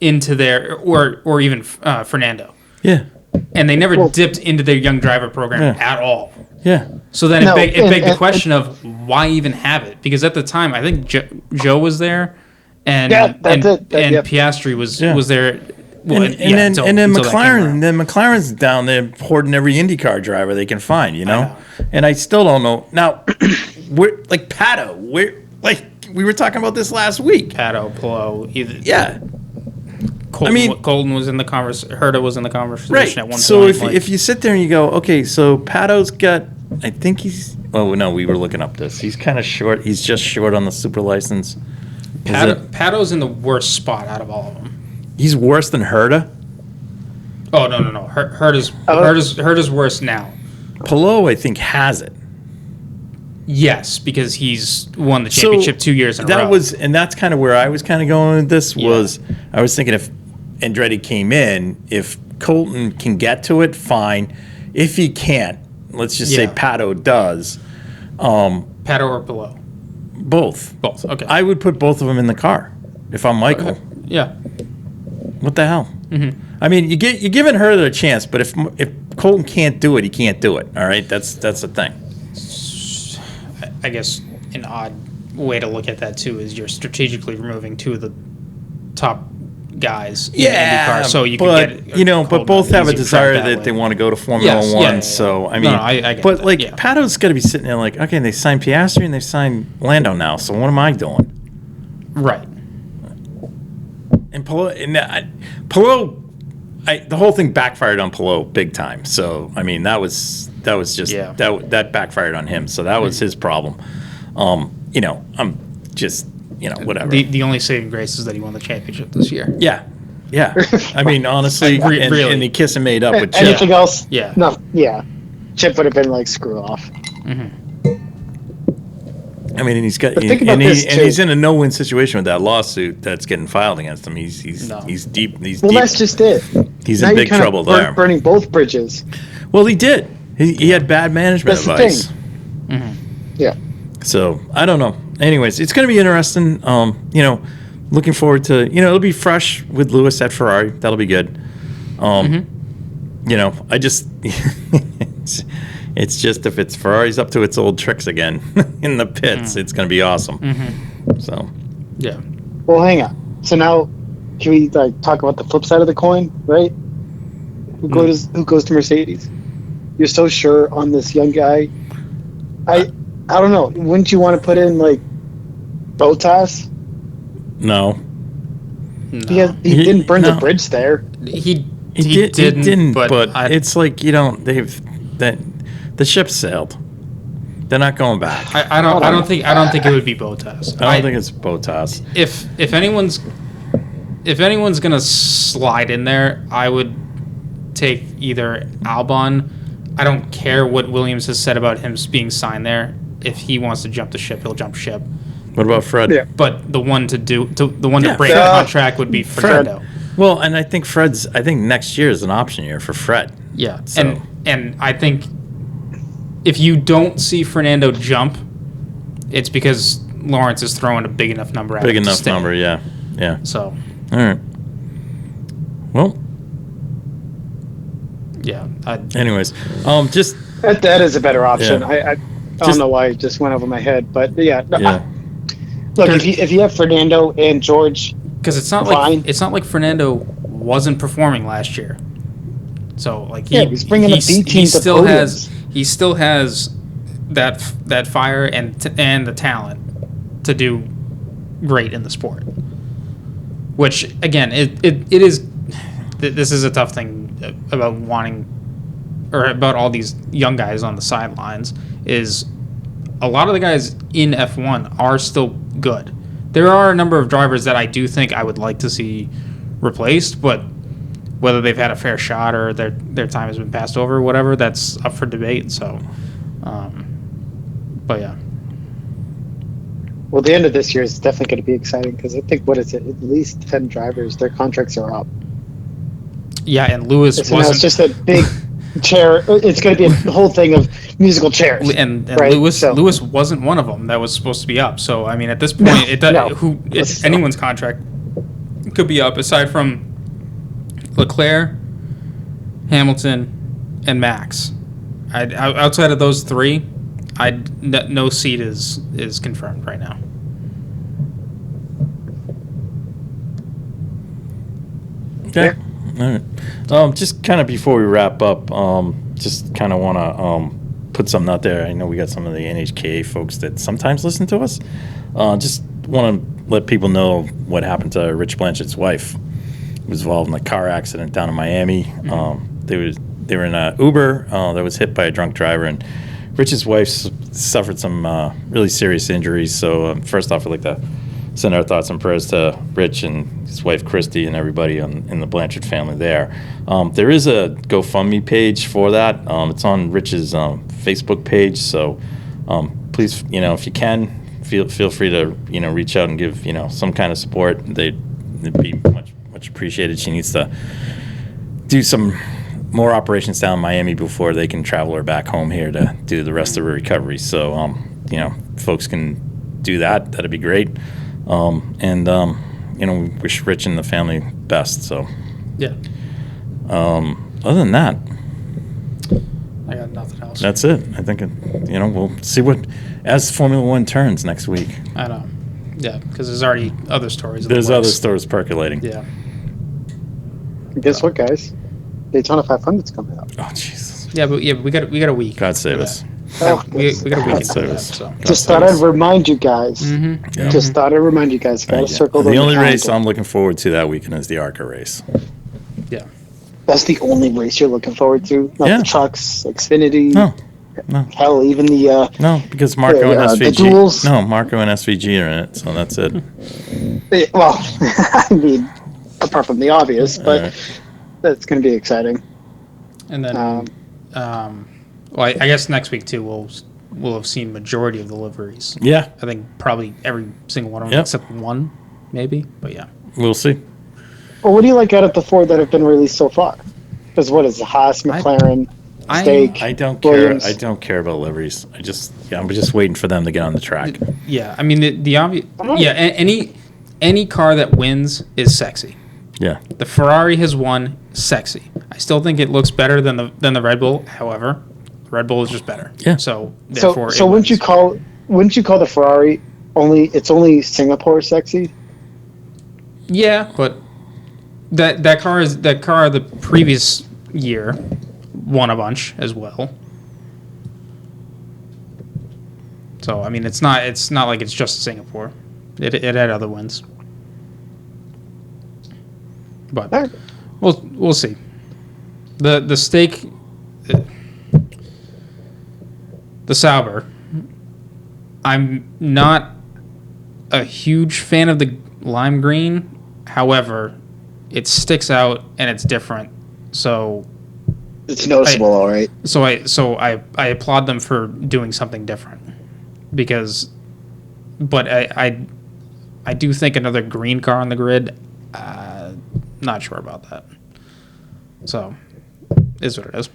into their or even Fernando. Yeah. And they never dipped into their young driver program at all. Yeah. So then it begged the question of why even have it? Because at the time, I think Joe was there, and Piastri was there. Well, and then McLaren's down there hoarding every IndyCar driver they can find, And I still don't know. Now, we're like Pato. We were talking about this last week. Pato, Pillow, either. Yeah. Colton was in the conversation. Herta was in the conversation right. at one point. So if you sit there and you go, okay, so Pato's got, I think he's. Oh no, we were looking up this. He's kind of short. He's just short on the super license. Pato's in the worst spot out of all of them. He's worse than Herta. Oh no. Hurt is worse now. Palou, I think, has it. Yes, because he's won the championship 2 years in a row. That's kind of where I was kind of going with this. Was I was thinking if Andretti came in, if Colton can get to it, fine. If he can't, let's just say Pato does. Pato or Palou? Both. Both. Okay. I would put both of them in the car if I'm Michael. Okay. Yeah. What the hell? Mm-hmm. I mean, you're giving her a chance, but if Colton can't do it, he can't do it. All right, that's the thing. I guess an odd way to look at that too is you're strategically removing two of the top guys in IndyCar, so you can get but both have a desire that they want to go to Formula One. Yeah. So I mean, I get but that. like Pato's got to be sitting there like, okay, they signed Piastri and they signed Lando now, so what am I doing? Right. And Palou, the whole thing backfired on Palou big time. So I mean, that was just that backfired on him. So that was his problem. I'm just whatever. The only saving grace is that he won the championship this year. Yeah. I mean, honestly, really. And he kiss and made up with Chip. Anything else? Yeah. No. Yeah. Chip would have been like, screw off. Mm-hmm. I mean, and he's in a no-win situation with that lawsuit that's getting filed against him. He's deep. That's just it. He's now in big trouble there. Burning both bridges. Well, he did. He had bad management That's advice. the thing. Mm-hmm. Yeah. So I don't know. Anyways, it's going to be interesting. Looking forward to it'll be fresh with Lewis at Ferrari. That'll be good. I just it's just if it's Ferrari's up to its old tricks again in the pits, it's going to be awesome. Mm-hmm. So yeah. Well, hang on. So now, can we talk about the flip side of the coin, right? Who goes to Mercedes? You're so sure on this young guy. I don't know. Wouldn't you want to put in Bottas? No. He didn't burn the bridge there. He didn't. But it's like the ship sailed. They're not going back. I don't think it would be Bottas. I don't think it's Bottas. If anyone's gonna slide in there, I would take either Albon. I don't care what Williams has said about him being signed there. If he wants to jump the ship, he'll jump ship. What about Fred? Yeah. But the one to break the contract would be Fernando. Well, and I think next year is an option year for Fred. Yeah. So. And I think if you don't see Fernando jump, it's because Lawrence is throwing a big enough number at him. Big enough number, yeah. Yeah. So. All right. Well. Yeah. Anyways, just that is a better option. Yeah. I don't know why it just went over my head, but yeah. Yeah. Look, if you have Fernando and George, because it's not like Fernando wasn't performing last year. So he's bringing a B team to podiums. He still has that fire and the talent to do great in the sport. Which again, it is. This is a tough thing about about all these young guys on the sidelines. Is a lot of the guys in F1 are still good. There are a number of drivers that I do think I would like to see replaced, but whether they've had a fair shot or their time has been passed over or whatever, that's up for debate. So, but yeah. Well, the end of this year is definitely going to be exciting because I think, at least 10 drivers, their contracts are up. Yeah, and Lewis wasn't. Now it's just a big chair. It's going to be a whole thing of musical chairs. And right? Lewis wasn't one of them that was supposed to be up. So I mean, at this point, anyone's contract could be up aside from LeClerc, Hamilton, and Max. Outside of those three, no seat is confirmed right now. Okay. Yeah. All right. Just kind of before we wrap up, just kind of want to put something out there. I know we got some of the NHKA folks that sometimes listen to us. Just want to let people know what happened to Rich Blanchett's wife. He was involved in a car accident down in Miami. Mm-hmm. They were in an Uber that was hit by a drunk driver, and Rich's wife suffered some really serious injuries. So first off, I'd like to send our thoughts and prayers to Rich and his wife Christy and everybody in the Blanchard family there. There is a GoFundMe page for that. It's on Rich's Facebook page, so please, if you can, feel free to reach out and give some kind of support. It'd be much appreciated. She needs to do some more operations down in Miami before they can travel her back home here to do the rest of her recovery. So folks can do that. That'd be great. We wish Rich and the family best. So Yeah. Other than that, I got nothing else. that's it. I think we'll see what as Formula One turns next week. I know. Yeah, because there's already other stories. There's other stories percolating. Yeah. Guess what, guys? Daytona 500's coming up. Oh Jesus. Yeah, but we got a week. God save us. Oh, We got a week into save that. us. So. just thought I'd remind you guys. Mm-hmm. Yeah. Just thought I'd remind you guys. Got to circle The those only race calendar. I'm looking forward to that weekend is the ARCA race. Yeah. That's the only race you're looking forward to. Not Yeah. the trucks, Xfinity. No. Hell, even the No, because Marco and the SVG. duels. No, Marco and SVG are in it, so that's it. well, I mean, apart from the obvious, but Alright. that's going to be exciting. And then, I guess next week too, we'll have seen majority of the liveries. Yeah, I think probably every single one of them Yep. except one, maybe. But yeah. we'll see. Well, what do you like out of the four that have been released so far? Because what is it? Haas, McLaren, Stake, I don't Williams. care. I don't care about liveries. I'm just waiting for them to get on the track. Yeah. I mean the obvious. Yeah. Any car that wins is sexy. Yeah, The Ferrari has won, sexy. I still think it looks better than the Red Bull. However, the Red Bull is just better. Yeah. So therefore, So it wouldn't you wins. call the Ferrari only Singapore sexy? Yeah, but that car the previous year won a bunch as well. So I mean, it's not like it's just Singapore. It had other wins, but Alright. we'll see. The Stake, the Sauber. I'm not a huge fan of the lime green. However, it sticks out and it's different. So It's noticeable, all right. I applaud them for doing something different. But I do think another green car on the grid. Not sure about that. So, is what it is.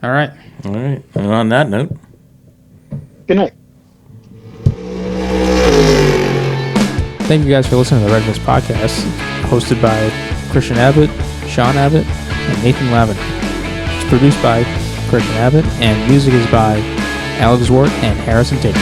All right. all right. And on that note, Good night. Thank you guys for listening to the Red Mist Podcast, hosted by Christian Abbott, Sean Abbott, and Nathan Lavin. It's produced by Christian Abbott, and music is by Alex Wart and Harrison Tate.